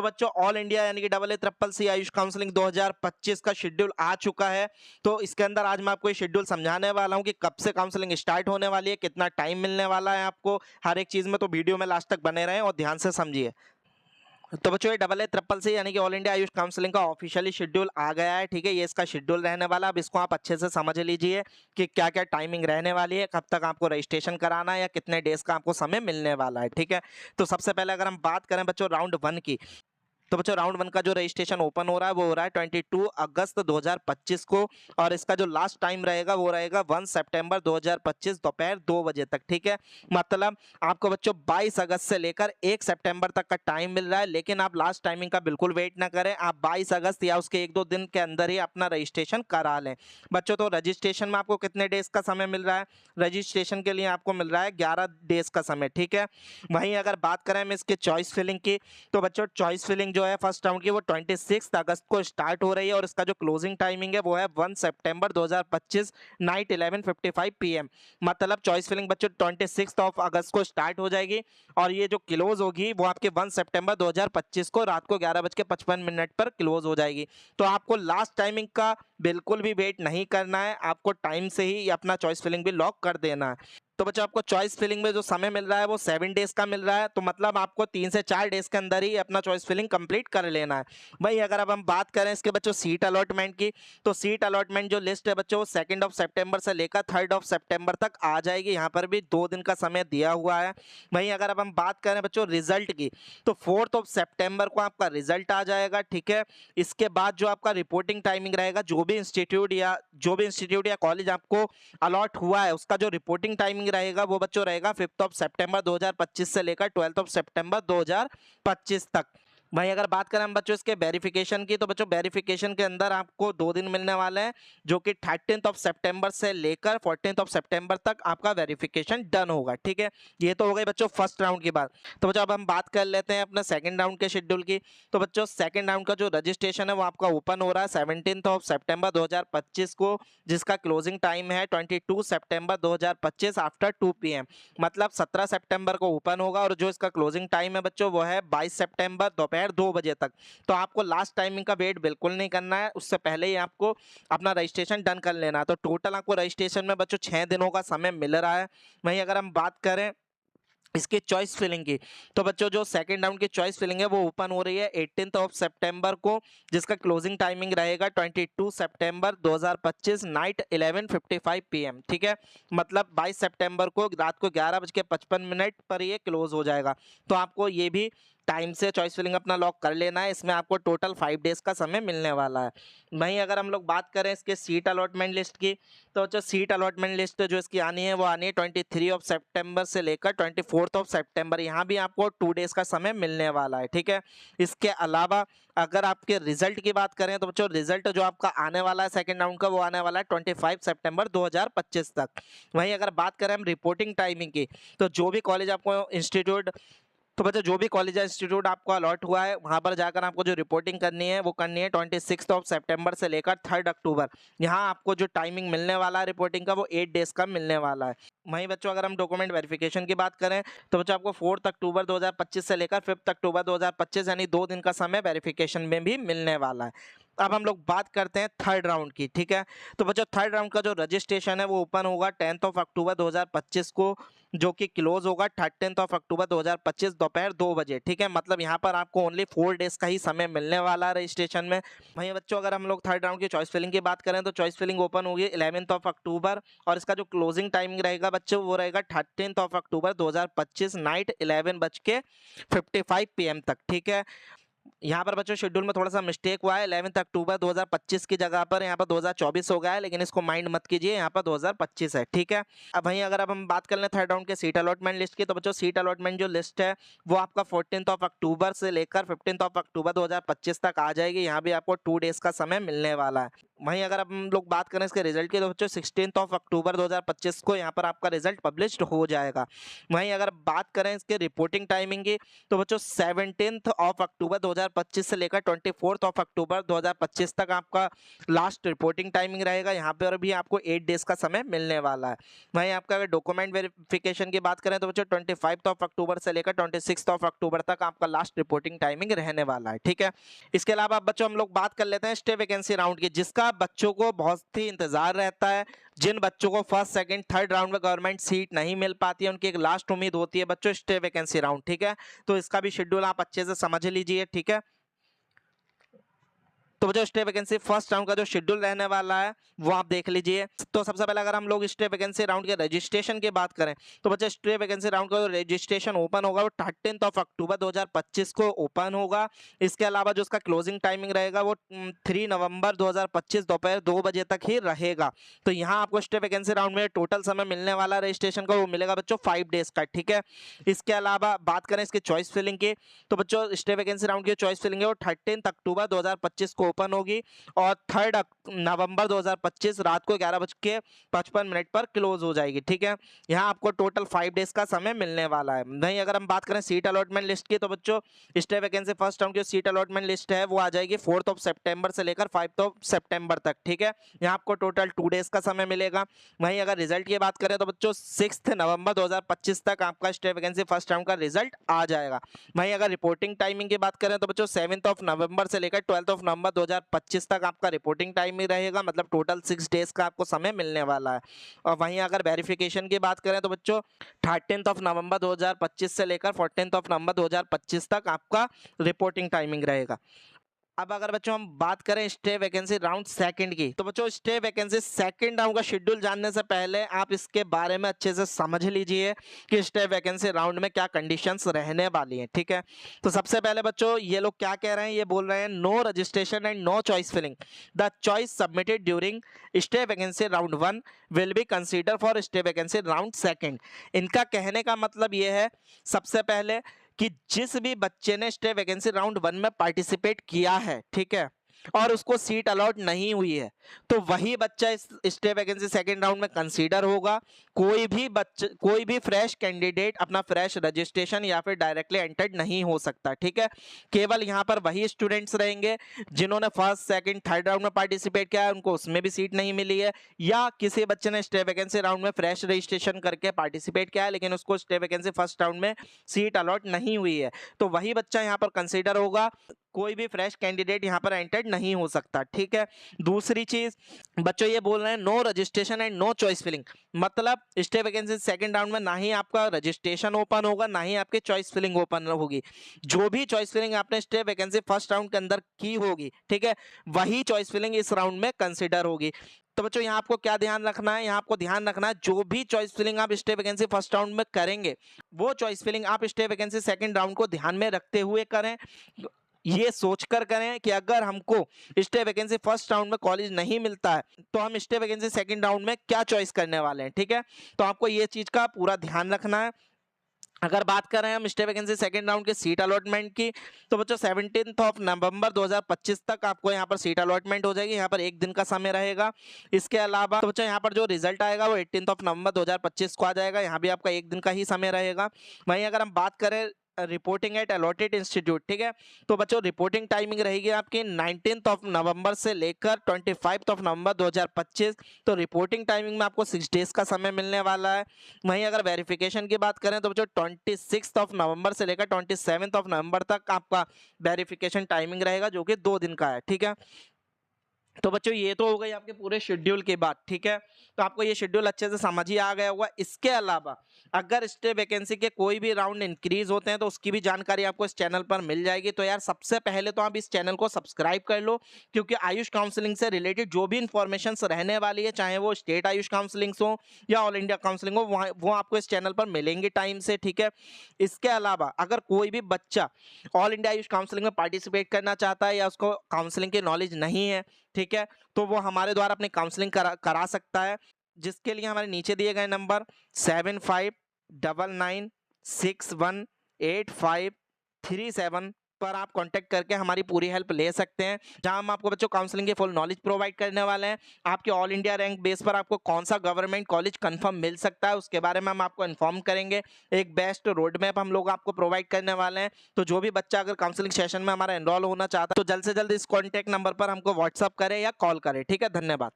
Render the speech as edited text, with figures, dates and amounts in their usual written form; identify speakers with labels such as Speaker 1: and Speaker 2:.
Speaker 1: तो बच्चों all India यानी कि AACCC आयुष काउंसलिंग 2025 का शेड्यूल आ चुका है। तो इसके अंदर आज मैं आपको ये शेड्यूल समझाने वाला हूँ कि कब से काउंसलिंग स्टार्ट होने वाली है, कितना टाइम मिलने वाला है आपको हर एक चीज़ में। तो वीडियो में लास्ट तक बने रहें और ध्यान से समझिए। तो बच्चों ये AACCC यानी कि ऑल इंडिया आयुष काउंसलिंग का ऑफिशियली शेड्यूल आ गया है। ठीक है, ये इसका शेड्यूल रहने वाला। अब इसको आप अच्छे से समझ लीजिए कि क्या क्या टाइमिंग रहने वाली है, कब तक आपको रजिस्ट्रेशन कराना है या कितने डेज का आपको समय मिलने वाला है। ठीक है, तो सबसे पहले अगर हम बात करें बच्चों राउंड 1 की, तो बच्चों राउंड 1 का जो रजिस्ट्रेशन ओपन हो रहा है वो हो रहा है 22 अगस्त 2025 को, और इसका जो लास्ट टाइम रहेगा वो रहेगा 1 सितंबर 2025 दोपहर 2 बजे तक। ठीक है, मतलब आपको बच्चों 22 अगस्त से लेकर 1 सितंबर तक का टाइम मिल रहा है, लेकिन आप लास्ट टाइमिंग का बिल्कुल वेट ना करें। आप 22 अगस्त या उसके 1-2 दिन के अंदर ही अपना रजिस्ट्रेशन करा लें बच्चों। तो रजिस्ट्रेशन में आपको कितने डेज का समय मिल रहा है? रजिस्ट्रेशन के लिए आपको मिल रहा है 11 डेज का समय। ठीक है, वहीं अगर बात करें हम इसके चॉइस फिलिंग की, तो बच्चों चॉइस फिलिंग जो है फर्स्ट राउंड की वो 26 अगस्त को स्टार्ट हो रही है, और इसका जो क्लोजिंग टाइमिंग है वो है 1 सितंबर 2025 नाइट 11:55 PM। मतलब चॉइस फिलिंग बच्चों 26 ऑफ अगस्त को स्टार्ट हो जाएगी, और ये जो क्लोज होगी वो आपके 1 सितंबर 2025 को रात को 11:55 पर क्लोज हो जाएगी। तो आपको लास्ट टाइमिंग का बिल्कुल भी वेट नहीं करना है, आपको टाइम से ही अपना चॉइस फिलिंग भी लॉक कर देना है। तो बच्चों आपको चॉइस फिलिंग में जो समय मिल रहा है वो 7 डेज का मिल रहा है, तो मतलब आपको 3 से 4 डेज के अंदर ही अपना चॉइस फिलिंग कंप्लीट कर लेना है भाई। अगर अब हम बात करें इसके बच्चों सीट अलॉटमेंट की, तो सीट अलॉटमेंट जो लिस्ट है बच्चों वो 2 सितंबर से लेकर 3 सितंबर तक आ जाएगी। यहाँ पर भी 2 दिन का समय दिया हुआ है। वहीं अगर अब हम बात करें बच्चों रिजल्ट की, तो 4 सितंबर को आपका रिजल्ट आ जाएगा। ठीक है, इसके बाद जो आपका रिपोर्टिंग टाइमिंग रहेगा, जो भी इंस्टीट्यूट या कॉलेज आपको अलॉट हुआ है उसका जो रिपोर्टिंग टाइमिंग रहेगा वो बच्चों रहेगा 5 सितंबर 2025 से लेकर 12 सितंबर 2025 तक। वहीं अगर बात करें हम बच्चों इसके वेरिफिकेशन की, तो बच्चों वेरिफिकेशन के अंदर आपको 2 दिन मिलने वाले हैं, जो कि 13 सितंबर से लेकर 14 सितंबर तक आपका वेरिफिकेशन डन होगा। ठीक है, ये तो हो गई बच्चों फर्स्ट राउंड की बात। तो बच्चों अब हम बात कर लेते हैं अपने सेकंड राउंड के शेड्यूल की। तो बच्चों सेकंड राउंड का जो रजिस्ट्रेशन है वो आपका ओपन हो रहा है 17 सितंबर 2025 को, जिसका क्लोजिंग टाइम है 22 सितंबर 2025 आफ्टर 2 PM। मतलब 17 सितंबर को ओपन होगा, और जो इसका क्लोजिंग टाइम है बच्चों वो है 22 सितंबर दोपहर 2 बजे तक। तो आपको लास्ट टाइमिंग का वेट बिल्कुल नहीं करना है, उससे पहले ही आपको अपना रजिस्ट्रेशन डन कर लेना है। तो टोटल आपको रजिस्ट्रेशन में बच्चों 6 दिनों का समय मिल रहा है। वहीं अगर हम बात करें इसकी चॉइस फिलिंग की, तो बच्चों जो सेकंड राउंड की चॉइस फिलिंग है वो ओपन हो रही है 18 सितंबर को, जिसका क्लोजिंग टाइमिंग रहेगा 22 सितंबर 2025 नाइट 11:55 PM। ठीक है, मतलब 22 सितंबर को रात को 11:55 पर ये क्लोज हो जाएगा। तो आपको ये भी टाइम से चॉइस फिलिंग अपना लॉक कर लेना है। इसमें आपको टोटल 5 डेज का समय मिलने वाला है। वहीं अगर हम लोग बात करें इसके सीट अलॉटमेंट लिस्ट की, तो जो सीट अलॉटमेंट लिस्ट जो इसकी आनी है वो आनी है 23 सितंबर से लेकर 24 सितंबर। यहाँ भी आपको 2 डेज का समय मिलने वाला है। ठीक है, इसके अलावा अगर आपके रिजल्ट की बात करें, तो बच्चों रिजल्ट जो आपका आने वाला है सेकंड राउंड का वो आने वाला है 25 सितंबर 2025 तक। वहीं अगर बात करें हम रिपोर्टिंग टाइमिंग की, तो जो भी कॉलेज आपको इंस्टीट्यूट तो बच्चों जो भी कॉलेज या इंस्टीट्यूट आपको अलॉट हुआ है वहां पर जाकर आपको जो रिपोर्टिंग करनी है वो करनी है 26 सितंबर से लेकर 3 अक्टूबर। यहाँ आपको जो टाइमिंग मिलने वाला है रिपोर्टिंग का वो 8 डेज का मिलने वाला है। वहीं बच्चों अगर हम डॉक्यूमेंट वेरिफिकेशन की बात करें, तो बच्चों आपको 4 अक्टूबर 2025 से लेकर 5 अक्टूबर 2025 यानी 2 दिन का समय वेरिफिकेशन में भी मिलने वाला है। अब हम लोग बात करते हैं थर्ड राउंड की। ठीक है, तो बच्चों थर्ड राउंड का जो रजिस्ट्रेशन है वो ओपन होगा 10 अक्टूबर 2025 को, जो कि क्लोज होगा 13 अक्टूबर 2025 दोपहर 2 बजे। ठीक है, मतलब यहाँ पर आपको ओनली 4 डेज का ही समय मिलने वाला है रजिस्ट्रेशन में। वहीं बच्चों अगर हम लोग थर्ड राउंड की चॉइस फिलिंग की बात करें, तो चॉइस फिलिंग ओपन होगी 11 अक्टूबर, और इसका जो क्लोजिंग टाइमिंग रहेगा बच्चों वो रहेगा 13 अक्टूबर 2025 नाइट 11:55 PM तक। ठीक है, यहाँ पर बच्चों शेड्यूल में थोड़ा सा मिस्टेक हुआ है, 11 अक्टूबर 2025 की जगह पर यहाँ पर 2024 हो गया है, लेकिन इसको माइंड मत कीजिए, यहाँ पर 2025 है। ठीक है, अब वहीं अगर अब हम बात कर लें थर्ड राउंड के सीट अलॉटमेंट लिस्ट की, तो बच्चों सीट अलॉटमेंट जो लिस्ट है वो आपका 14 अक्टूबर से लेकर 15 अक्टूबर 2025 तक आ जाएगी। यहाँ भी आपको 2 डेज का समय मिलने वाला है। वहीं अगर अब हम लोग बात करें इसके रिजल्ट की, तो बच्चों 16 अक्टूबर 2025 को यहाँ पर आपका रिजल्ट पब्लिश्ड हो जाएगा। वहीं अगर बात करें इसके रिपोर्टिंग टाइमिंग की, तो बच्चों 17 अक्टूबर 2025 से लेकर 24 अक्टूबर 2025 तक आपका लास्ट रिपोर्टिंग टाइमिंग रहेगा। यहाँ पर भी आपको 8 डेज का समय मिलने वाला है। वहीं आपका अगर डॉक्यूमेंट वेरिफिकेशन की बात करें तो बच्चों 25 अक्टूबर से लेकर 26 अक्टूबर तक आपका लास्ट रिपोर्टिंग टाइमिंग रहने वाला है। ठीक है, इसके अलावा बच्चों हम लोग बात कर लेते हैं स्टे वैकेंसी राउंड की, जिसका बच्चों को बहुत ही इंतजार रहता है। जिन बच्चों को फर्स्ट सेकंड थर्ड राउंड में गवर्नमेंट सीट नहीं मिल पाती है, उनकी एक लास्ट उम्मीद होती है बच्चों स्टे वैकेंसी राउंड। ठीक है, तो इसका भी शेड्यूल आप अच्छे से समझ लीजिए। ठीक है, तो बच्चों स्टे वैकेंसी फर्स्ट राउंड का जो शेड्यूल रहने वाला है वो आप देख लीजिए। तो सबसे पहले अगर हम लोग स्टे वैकेंसी राउंड के रजिस्ट्रेशन की बात करें तो बच्चों स्टे वैकेंसी राउंड का जो रजिस्ट्रेशन ओपन होगा वो 13 अक्टूबर 2025 को ओपन होगा। इसके अलावा जो उसका क्लोजिंग टाइमिंग रहेगा वो 3 नवंबर 2025 दोपहर 2 बजे तक ही रहेगा। तो यहाँ आपको स्टे वैकेंसी राउंड में टोटल समय मिलने वाला रजिस्ट्रेशन का वो मिलेगा बच्चों 5 डेज का। ठीक है, इसके अलावा बात करें इसकी चॉइस फिलिंग की तो बच्चों स्टे वैकेंसी राउंड की चॉइस फिलिंग है वो 13 अक्टूबर 2025 को ओपन होगी और 3 नवंबर 2025 रात को 11:55 पर क्लोज हो जाएगी। ठीक है, यहाँ आपको टोटल 5 डेज का समय मिलने वाला है। नहीं, अगर हम बात करें सीट अलॉटमेंट लिस्ट की तो बच्चों स्टे वैकेंसी फर्स्ट राउंड की सीट अलॉटमेंट लिस्ट है वो आ जाएगी 4 सितंबर से लेकर 5 सितंबर तक। ठीक है, यहाँ आपको टोटल 2 डेज का समय मिलेगा। वहीं अगर रिजल्ट की बात करें तो बच्चों 6 नवंबर 2025 तक आपका स्टे वैकेंसी फर्स्ट राउंड का रिजल्ट आ जाएगा। वहीं अगर रिपोर्टिंग टाइमिंग की बात करें तो बच्चों 7 नवंबर से लेकर 12 नवंबर 2025 तक आपका रिपोर्टिंग टाइम ही रहेगा, मतलब टोटल 6 डेज का आपको समय मिलने वाला है। और वहीं अगर वेरिफिकेशन की बात करें तो बच्चों 13 नवंबर 2025 से लेकर 14 नवंबर 2025 तक आपका रिपोर्टिंग टाइमिंग रहेगा। अब अगर बच्चों हम बात करें स्टे वैकेंसी राउंड सेकंड की तो बच्चों स्टे वैकेंसी सेकंड राउंड का शेड्यूल जानने से पहले आप इसके बारे में अच्छे से समझ लीजिए कि स्टे वैकेंसी राउंड में क्या कंडीशंस रहने वाली हैं। ठीक है, तो सबसे पहले बच्चों ये लोग क्या कह रहे हैं, ये बोल रहे हैं no registration and no choice filling the choice submitted during stray vacancy round 1 will be consider for stray vacancy round second. इनका कहने का मतलब ये है सबसे पहले कि जिस भी बच्चे ने स्टे वैकेंसी राउंड 1 में पार्टिसिपेट किया है, ठीक है, और उसको सीट अलॉट नहीं हुई है तो वही बच्चा इस स्टे वैकेंसी सेकंड राउंड में कंसीडर होगा। कोई भी फ्रेश कैंडिडेट अपना फ्रेश रजिस्ट्रेशन या फिर डायरेक्टली एंटर्ड नहीं हो सकता। ठीक है, केवल यहाँ पर वही स्टूडेंट्स रहेंगे जिन्होंने फर्स्ट सेकंड थर्ड राउंड में पार्टिसिपेट किया है, उनको उसमें भी सीट नहीं मिली है, या किसी बच्चे ने स्टे वैकेंसी राउंड में फ्रेश रजिस्ट्रेशन करके पार्टिसिपेट किया है लेकिन उसको स्टे वैकेंसी फर्स्ट राउंड में सीट अलॉट नहीं हुई है, तो वही बच्चा यहाँ पर कंसीडर होगा। कोई भी फ्रेश कैंडिडेट यहाँ पर एंटर्ड नहीं हो सकता। ठीक है, दूसरी चीज बच्चों ये बोल रहे हैं no registration and no choice filling, मतलब स्टे वैकेंसी सेकंड राउंड में ना ही आपका रजिस्ट्रेशन ओपन होगा ना ही आपकी चॉइस फिलिंग ओपन होगी। जो भी चॉइस फिलिंग आपने स्टे वैकेंसी फर्स्ट राउंड के अंदर की होगी, ठीक है, वही चॉइस फिलिंग इस राउंड में कंसिडर होगी। तो बच्चों यहाँ आपको क्या ध्यान रखना है, यहाँ आपको ध्यान रखना है जो भी चॉइस फिलिंग आप स्टे वैकेंसी फर्स्ट राउंड में करेंगे वो चॉइस फिलिंग आप स्टे वैकेंसी सेकंड राउंड को ध्यान में रखते हुए करें। ये सोचकर करें कि अगर हमको स्टे वैकेंसी फर्स्ट राउंड में कॉलेज नहीं मिलता है तो हम स्टे वैकेंसी सेकंड राउंड में क्या चॉइस करने वाले हैं। ठीक है, तो आपको ये चीज का पूरा ध्यान रखना है। अगर बात कर रहे हैं हम स्टे वैकेंसी सेकंड राउंड के सीट अलॉटमेंट की तो बच्चों 17 नवंबर 2025 तक आपको यहाँ पर सीट अलॉटमेंट हो जाएगी। यहाँ पर एक दिन का समय रहेगा। इसके अलावा तो बच्चों यहाँ पर जो रिजल्ट आएगा वो 18 नवंबर 2025 को आ जाएगा। यहाँ भी आपका एक दिन का ही समय रहेगा। वहीं अगर हम बात करें रिपोर्टिंग एट अलॉटेड इंस्टीट्यूट, ठीक है, तो बच्चों रिपोर्टिंग टाइमिंग रहेगी आपकी 19 नवंबर से लेकर 25 नवंबर 2025। तो रिपोर्टिंग टाइमिंग में आपको 6 डेज का समय मिलने वाला है। वहीं अगर वेरिफिकेशन की बात करें तो बच्चों 26 नवंबर से लेकर 27 नवंबर तक आपका वेरिफिकेशन टाइमिंग रहेगा जो कि 2 दिन का है। ठीक है, तो बच्चों ये तो हो गई आपके पूरे शेड्यूल की बात। ठीक है, तो आपको ये शेड्यूल अच्छे से समझ ही आ गया होगा। इसके अलावा अगर स्टे वैकेंसी के कोई भी राउंड इंक्रीज होते हैं तो उसकी भी जानकारी आपको इस चैनल पर मिल जाएगी। तो यार सबसे पहले तो आप इस चैनल को सब्सक्राइब कर लो, क्योंकि आयुष काउंसलिंग से रिलेटेड जो भी इंफॉर्मेशन रहने वाली है, चाहे वो स्टेट आयुष काउंसलिंग हो या ऑल इंडिया काउंसलिंग हो, वो आपको इस चैनल पर मिलेंगे टाइम से। ठीक है, इसके अलावा अगर कोई भी बच्चा ऑल इंडिया आयुष काउंसलिंग में पार्टिसिपेट करना चाहता है या उसको काउंसलिंग की नॉलेज नहीं है, ठीक है, तो वो हमारे द्वारा अपनी काउंसलिंग करा सकता है, जिसके लिए हमारे नीचे दिए गए नंबर 7599618537 पर आप कांटेक्ट करके हमारी पूरी हेल्प ले सकते हैं, जहां हम आपको बच्चों काउंसलिंग की फुल नॉलेज प्रोवाइड करने वाले हैं। आपके ऑल इंडिया रैंक बेस पर आपको कौन सा गवर्नमेंट कॉलेज कंफर्म मिल सकता है उसके बारे में हम आपको इन्फॉर्म करेंगे। एक बेस्ट रोड मैप हम लोग आपको प्रोवाइड करने वाले हैं। तो जो भी बच्चा अगर काउंसलिंग सेशन में हमारा एनरोल होना चाहता है तो जल्द से जल्द इस कॉन्टैक्ट नंबर पर हमको व्हाट्सअप करे या कॉल करे। ठीक है, धन्यवाद।